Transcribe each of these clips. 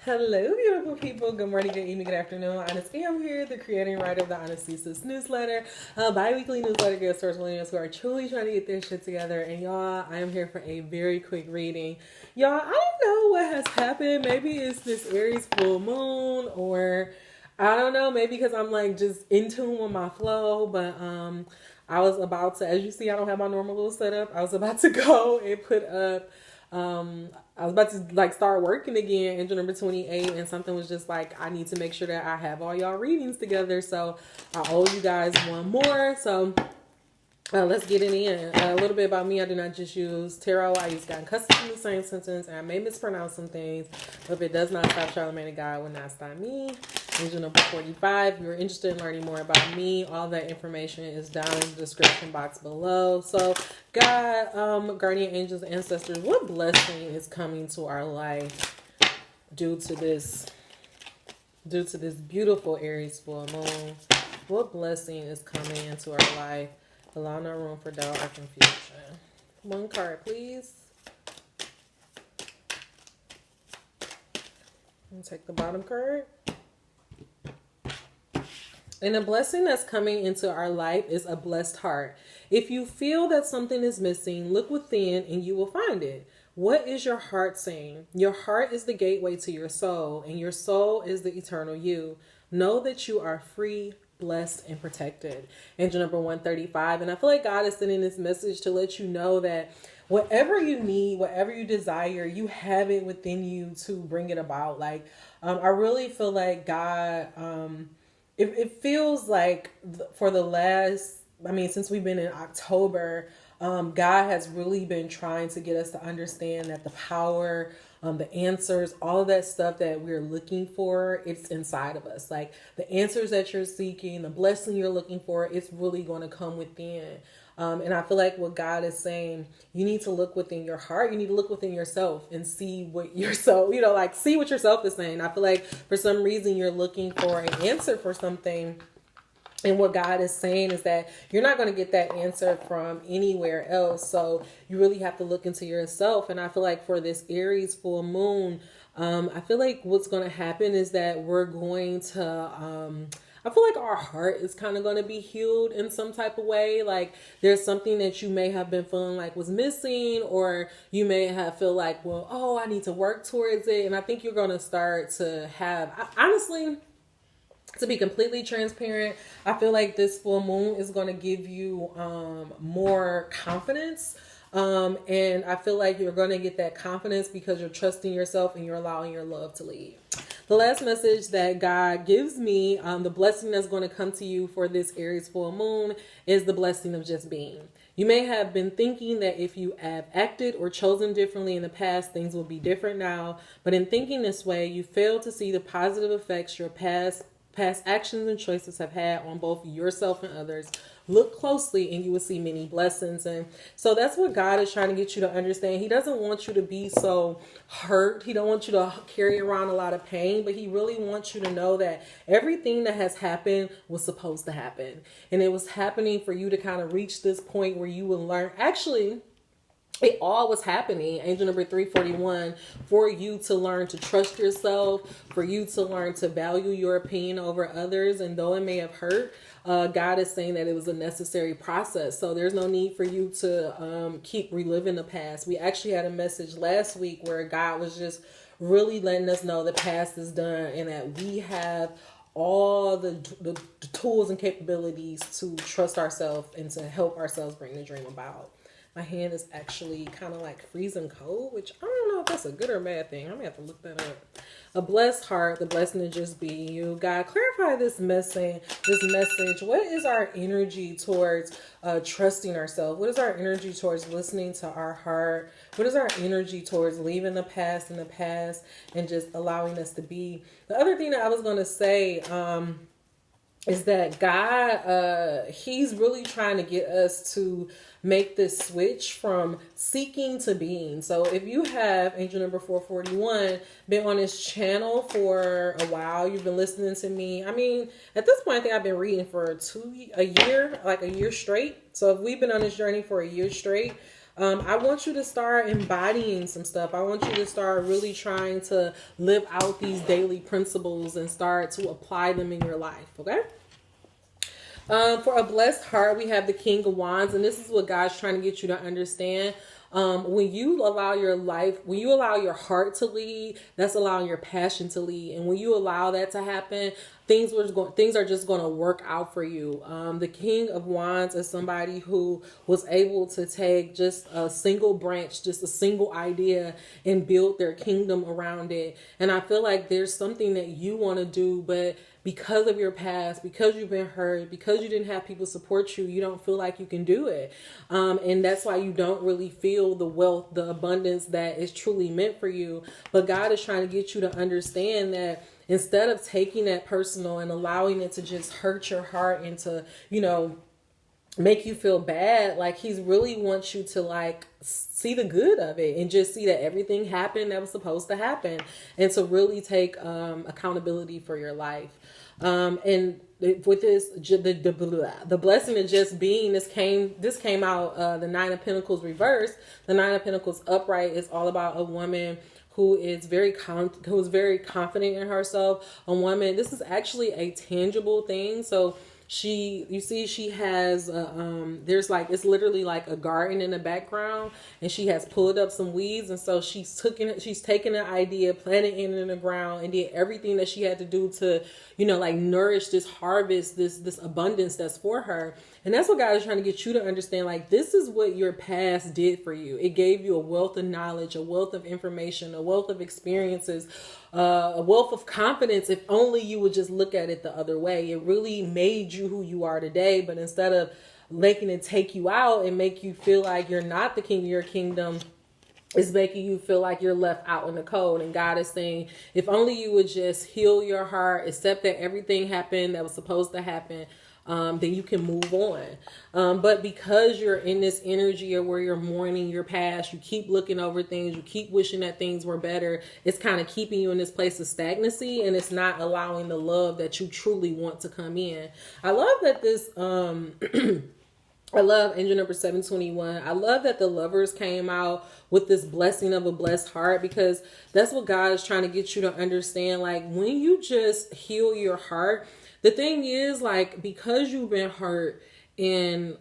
Hello, beautiful people. Good morning, good evening, good afternoon. Honestly, I'm here, the creator and writer of the Honesty Sis newsletter, a bi-weekly newsletter geared towards millennials who are truly trying to get their shit together. And y'all, I am here for a very quick reading. Y'all, I don't know what has happened. Maybe it's this Aries full moon, or I don't know, maybe because I'm like just in tune with my flow, but I was about to, as you see, I don't have my normal little setup. I was about to go and put up I was about to like start working again, engine number 28, and something was just like, I need to make sure that I have all y'all readings together. So I owe you guys one more. So let's get it in. A little bit about me. I do not just use tarot. I use God and customs in the same sentence, and I may mispronounce some things, but if it does not stop Charlamagne and God, will not stop me. Angel number 45. If you're interested in learning more about me, all that information is down in the description box below. So, God, guardian angels, ancestors, what blessing is coming to our life due to this beautiful Aries full moon? What blessing is coming into our life? Allow no room for doubt or confusion. One card, please. And take the bottom card. And a blessing that's coming into our life is a blessed heart. If you feel that something is missing, look within and you will find it. What is your heart saying? Your heart is the gateway to your soul, and your soul is the eternal you. Know that you are free, blessed, and protected. Angel number 135. And I feel like God is sending this message to let you know that whatever you need, whatever you desire, you have it within you to bring it about. Like, I really feel like God, it feels like for the last, since we've been in October, God has really been trying to get us to understand that the power, the answers, all of that stuff that we're looking for, it's inside of us. Like the answers that you're seeking, the blessing you're looking for, it's really going to come within. And I feel like what God is saying, you need to look within your heart. You need to look within yourself and see what yourself, see what yourself is saying. I feel like for some reason you're looking for an answer for something. And what God is saying is that you're not going to get that answer from anywhere else. So you really have to look into yourself. And I feel like for this Aries full moon, I feel like what's going to happen is that we're going to, I feel like our heart is kind of going to be healed in some type of way. Like there's something that you may have been feeling like was missing, or you may have feel like, well, oh, I need to work towards it. And I think you're going to start to have, honestly, to be completely transparent, I feel like this full moon is going to give you more confidence. And I feel like you're going to get that confidence because you're trusting yourself and you're allowing your love to lead. The last message that God gives me, the blessing that's going to come to you for this Aries full moon, is the blessing of just being. You may have been thinking that if you have acted or chosen differently in the past, things will be different now. But in thinking this way, you fail to see the positive effects your past actions and choices have had on both yourself and others. Look closely and you will see many blessings. And so that's what God is trying to get you to understand. He doesn't want you to be so hurt. He don't want you to carry around a lot of pain, but he really wants you to know that everything that has happened was supposed to happen. And it was happening for you to kind of reach this point where you will learn, actually, it all was happening, angel number 341, for you to learn to trust yourself, for you to learn to value your opinion over others. And though it may have hurt, God is saying that it was a necessary process. So there's no need for you to keep reliving the past. We actually had a message last week where God was just really letting us know the past is done and that we have all the tools and capabilities to trust ourselves and to help ourselves bring the dream about. My hand is actually kind of like freezing cold, which I don't know if that's a good or bad thing. I'm going to have to look that up. A blessed heart, the blessing to just be you. God, clarify this message. What is our energy towards trusting ourselves? What is our energy towards listening to our heart? What is our energy towards leaving the past in the past and just allowing us to be? The other thing that I was going to say is that God, he's really trying to get us to make this switch from seeking to being. So if you have, angel number 441, been on this channel for a while, you've been listening to me. At this point, I think I've been reading for a year straight. So if we've been on this journey for a year straight, I want you to start embodying some stuff. I want you to start really trying to live out these daily principles and start to apply them in your life. Okay. For a blessed heart, we have the King of Wands, and this is what God's trying to get you to understand. When you allow your life, when you allow your heart to lead, that's allowing your passion to lead. And when you allow that to happen, things are just going to work out for you. The King of Wands is somebody who was able to take just a single branch, just a single idea, and build their kingdom around it. And I feel like there's something that you want to do, but because of your past, because you've been hurt, because you didn't have people support you, you don't feel like you can do it. And that's why you don't really feel the wealth, the abundance that is truly meant for you. But God is trying to get you to understand that instead of taking that personal and allowing it to just hurt your heart and to, make you feel bad, like He's really wants you to like see the good of it and just see that everything happened that was supposed to happen, and to really take accountability for your life. And with this, the blessing of just being, this came out, the Nine of Pentacles reversed. The Nine of Pentacles upright is all about a woman who is very confident in herself. A woman, this is actually a tangible thing. So she has it's literally like a garden in the background, and she has pulled up some weeds, and so she's taken an idea, planted it in the ground, and did everything that she had to do to nourish this harvest, this abundance that's for her. And that's what God is trying to get you to understand. Like, this is what your past did for you. It gave you a wealth of knowledge, a wealth of information, a wealth of experiences, a wealth of confidence. If only you would just look at it the other way. It really made you who you are today. But instead of making it take you out and make you feel like you're not the king of your kingdom, it's making you feel like you're left out in the cold. And God is saying, if only you would just heal your heart, accept that everything happened that was supposed to happen, then you can move on. But because you're in this energy of where you're mourning your past, you keep looking over things, you keep wishing that things were better, it's kind of keeping you in this place of stagnancy, and it's not allowing the love that you truly want to come in. I love that this, I love angel number 721. I love that the Lovers came out with this blessing of a blessed heart, because that's what God is trying to get you to understand. Like, when you just heal your heart, the thing is, like, because you've been hurt in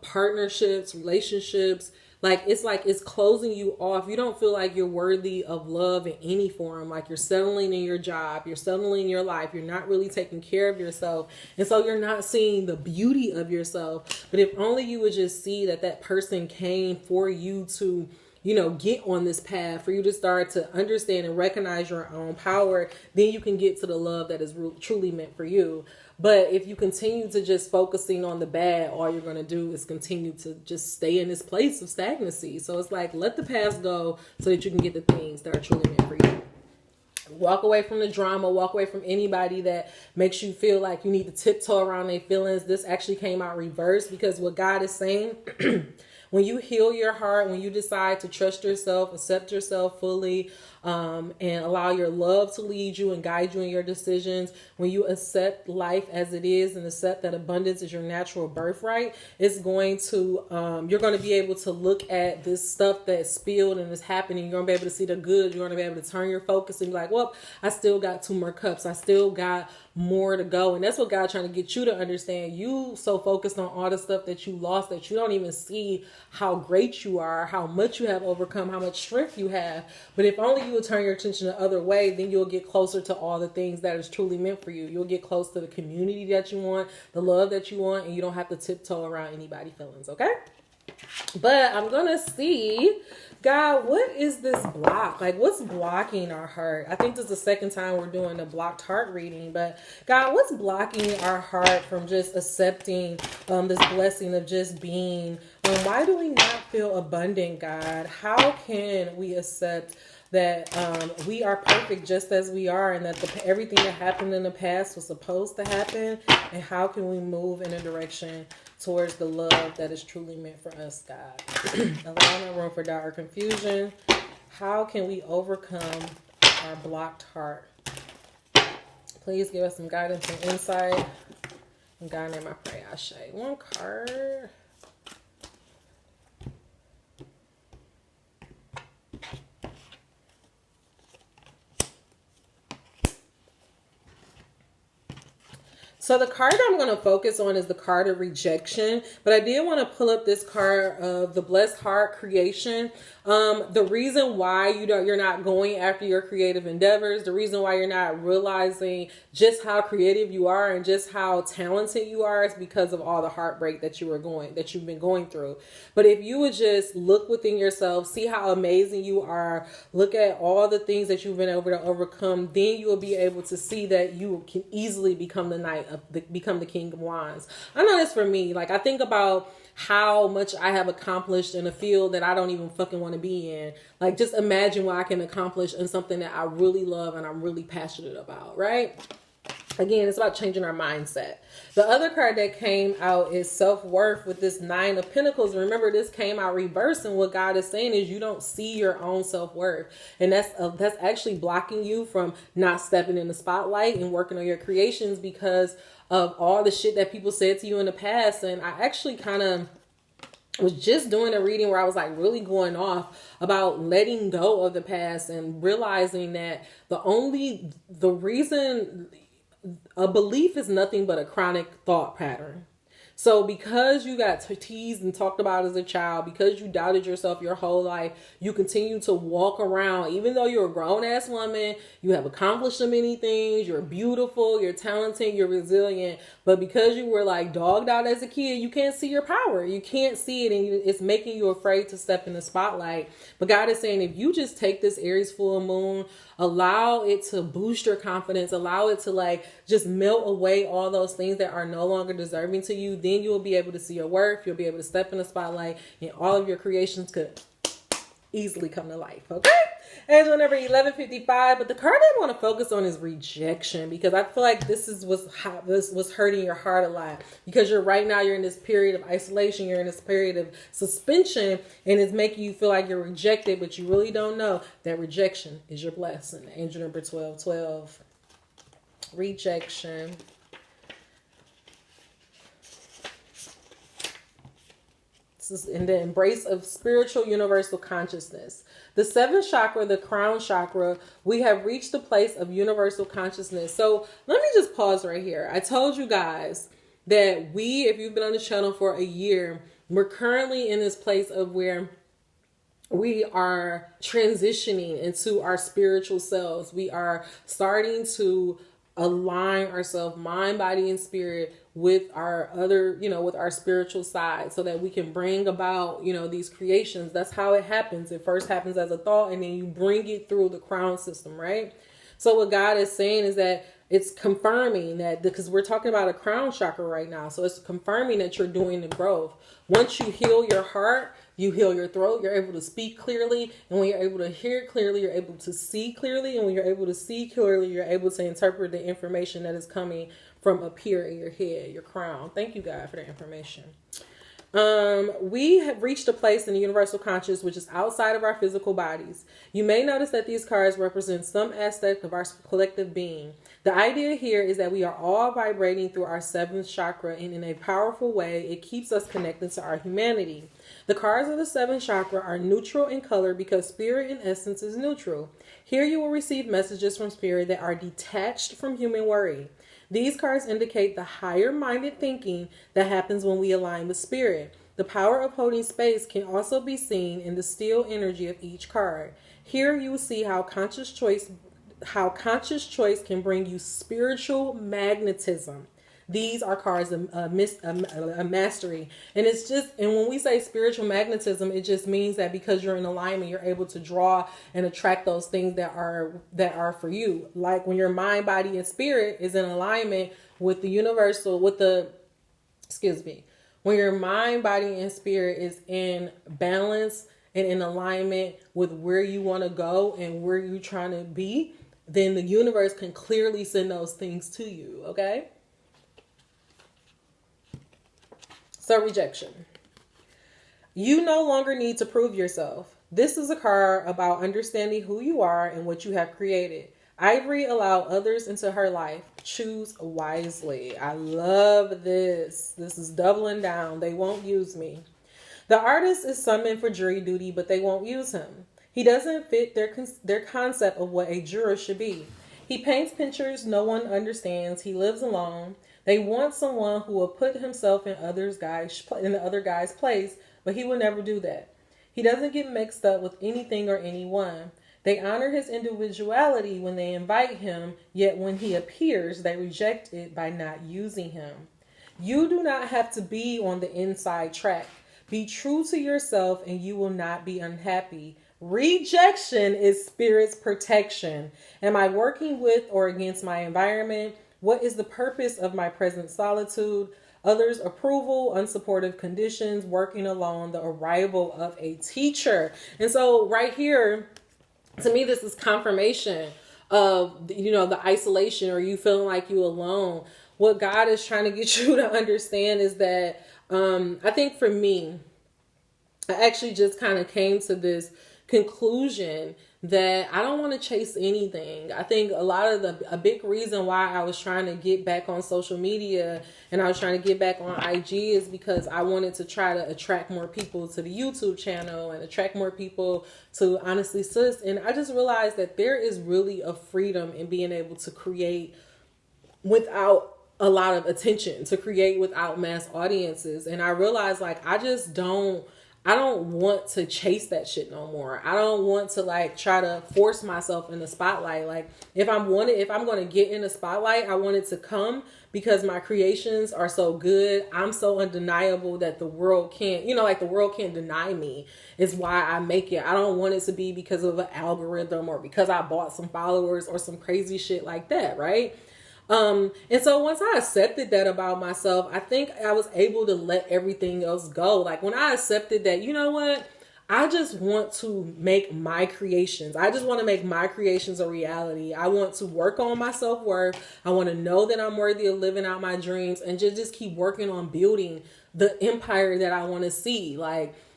partnerships, relationships, it's closing you off. You don't feel like you're worthy of love in any form. Like, you're settling in your job, you're settling in your life, you're not really taking care of yourself, and so you're not seeing the beauty of yourself. But if only you would just see that person came for you to get on this path, for you to start to understand and recognize your own power, then you can get to the love that is truly meant for you. But if you continue to just focusing on the bad, all you're going to do is continue to just stay in this place of stagnancy. So it's like, let the past go so that you can get the things that are truly meant for you. Walk away from the drama. Walk away from anybody that makes you feel like you need to tiptoe around their feelings. This actually came out reversed, because what God is saying, when you heal your heart, when you decide to trust yourself, accept yourself fully, and allow your love to lead you and guide you in your decisions, when you accept life as it is and accept that abundance is your natural birthright, it's going to, you're going to be able to look at this stuff that's spilled and is happening. You're going to be able to see the good. You're going to be able to turn your focus and be like, well, I still got 2 more cups. I still got more to go. And that's what God's trying to get you to understand. You so focused on all the stuff that you lost that you don't even see how great you are, how much you have overcome, how much strength you have. But if only you would turn your attention the other way, then you'll get closer to all the things that is truly meant for you. You'll get close to the community that you want, the love that you want, and you don't have to tiptoe around anybody's feelings, okay? But I'm going to see, God, what is this block? Like, what's blocking our heart? I think this is the second time we're doing a blocked heart reading. But God, what's blocking our heart from just accepting this blessing of just being? Why do we not feel abundant, God? How can we accept that we are perfect just as we are, and that everything that happened in the past was supposed to happen? And how can we move in a direction towards the love that is truly meant for us, God? Allow no room for doubt or confusion. How can we overcome our blocked heart? Please give us some guidance and insight. In God's name I pray, Ashe. One card. So the card I'm going to focus on is the card of rejection, but I did want to pull up this card of the blessed heart creation. The reason why you're not going after your creative endeavors, the reason why you're not realizing just how creative you are and just how talented you are is because of all the heartbreak that you've been going through. But if you would just look within yourself, see how amazing you are, look at all the things that you've been able to overcome, then you will be able to see that you can easily become become the King of Wands. I know this for me. Like, I think about how much I have accomplished in a field that I don't even fucking want to be in. Like, just imagine what I can accomplish in something that I really love and I'm really passionate about, right? Again, it's about changing our mindset. The other card that came out is self-worth with this 9 of Pentacles. Remember, this came out reversed, and what God is saying is you don't see your own self-worth. And that's actually blocking you from not stepping in the spotlight and working on your creations because of all the shit that people said to you in the past. And I actually kind of was just doing a reading where I was like really going off about letting go of the past and realizing that the reason a belief is nothing but a chronic thought pattern. So because you got teased and talked about as a child, because you doubted yourself your whole life, you continue to walk around, even though you're a grown-ass woman, you have accomplished so many things, you're beautiful, you're talented, you're resilient, but because you were like dogged out as a kid, you can't see your power. You can't see it, and it's making you afraid to step in the spotlight. But God is saying, if you just take this Aries full moon, allow it to boost your confidence, allow it to like just melt away all those things that are no longer deserving to you, then you'll be able to see your worth, you'll be able to step in the spotlight, and all of your creations could easily come to life. Okay? Angel number 1155. But the card I want to focus on is rejection, because I feel like this was hurting your heart a lot, because you're in this period of isolation, you're in this period of suspension, and it's making you feel like you're rejected, but you really don't know that rejection is your blessing. Angel number 1212. Rejection. In the embrace of spiritual universal consciousness. The 7th chakra, the crown chakra, we have reached the place of universal consciousness. So let me just pause right here. I told you guys that if you've been on the channel for a year, we're currently in this place of where we are transitioning into our spiritual selves. We are starting to align ourselves, mind, body, and spirit with our other, with our spiritual side, so that we can bring about, these creations. That's how it happens. It first happens as a thought, and then you bring it through the crown system, right? So what God is saying is that it's confirming that, because we're talking about a crown chakra right now. So it's confirming that you're doing the growth. Once you heal your heart, you heal your throat, you're able to speak clearly. And when you're able to hear clearly, you're able to see clearly. And when you're able to see clearly, you're able to interpret the information that is coming from up here in your head, your crown. Thank you, God, for the information. We have reached a place in the universal conscious which is outside of our physical bodies. You may notice that these cards represent some aspect of our collective being. The idea here is that we are all vibrating through our 7th chakra, and in a powerful way, it keeps us connected to our humanity. The cards of the 7th chakra are neutral in color because spirit in essence is neutral. Here you will receive messages from spirit that are detached from human worry. These cards indicate the higher-minded thinking that happens when we align with spirit. The power of holding space can also be seen in the still energy of each card. Here you will see how conscious choice can bring you spiritual magnetism. These are cards of mastery. And when we say spiritual magnetism, it just means that because you're in alignment, you're able to draw and attract those things that are for you. Like when your mind, body, and spirit is in alignment with the universal, when your mind, body, and spirit is in balance and in alignment with where you want to go and where you're trying to be, then the universe can clearly send those things to you, okay? So rejection. You no longer need to prove yourself. This is a card about understanding who you are and what you have created. Ivory allowed others into her life. Choose wisely. I love this. This is doubling down. They won't use me. The artist is summoned for jury duty, but they won't use him. He doesn't fit their concept of what a juror should be. He paints pictures no one understands. He lives alone. They want someone who will put himself in the other guy's place, but he will never do that. He doesn't get mixed up with anything or anyone. They honor his individuality when they invite him, yet when he appears, they reject it by not using him. You do not have to be on the inside track. Be true to yourself and you will not be unhappy. Rejection is spirit's protection. Am I working with or against my environment? What is the purpose of my present solitude? Others' approval, unsupportive conditions, working alone, the arrival of a teacher. And so right here, to me, this is confirmation of, the isolation or you feeling like you alone. What God is trying to get you to understand is that, I think for me, I actually just kind of came to this conclusion that I don't want to chase anything. I think a big reason why I was trying to get back on social media and I was trying to get back on IG is because I wanted to try to attract more people to the YouTube channel and attract more people to Honestly Sis. And I just realized that there is really a freedom in being able to create without a lot of attention, to create without mass audiences. And I realized I don't want to chase that shit no more. I don't want to try to force myself in the spotlight. Like if I'm going to get in the spotlight, I want it to come because my creations are so good. I'm so undeniable that the world can't, the world can't deny me. Is why I make it. I don't want it to be because of an algorithm or because I bought some followers or some crazy shit like that, right? And so once I accepted that about myself, I think I was able to let everything else go. Like when I accepted that, you know what? I just want to make my creations. I just want to make my creations a reality. I want to work on my self-worth. I want to know that I'm worthy of living out my dreams and just keep working on building the empire that I want to see.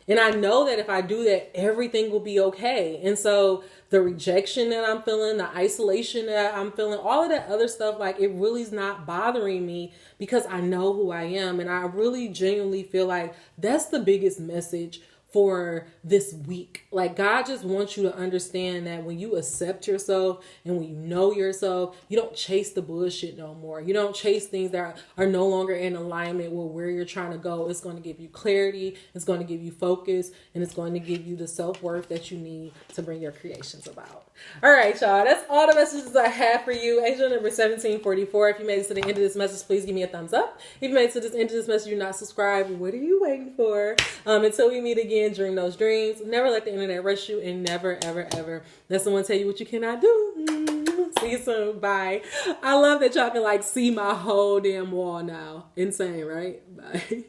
And I know that if I do that, everything will be okay. And so the rejection that I'm feeling, the isolation that I'm feeling, all of that other stuff, it really is not bothering me because I know who I am. And I really genuinely feel like that's the biggest message for this week. God just wants you to understand that when you accept yourself and when you know yourself, you don't chase the bullshit no more. You don't chase things that are no longer in alignment with where you're trying to go. It's going to give you clarity. It's going to give you focus, and it's going to give you the self-worth that you need to bring your creations about. All right, y'all. That's all the messages I have for you. Angel number 1744. If you made it to the end of this message, please give me a thumbs up. If you made it to this end of this message, you're not subscribed. What are you waiting for? Until we meet again, dream those dreams. Never let the internet rush you, and never, ever, ever let someone tell you what you cannot do. See you soon. Bye. I love that y'all can see my whole damn wall now. Insane, right? Bye.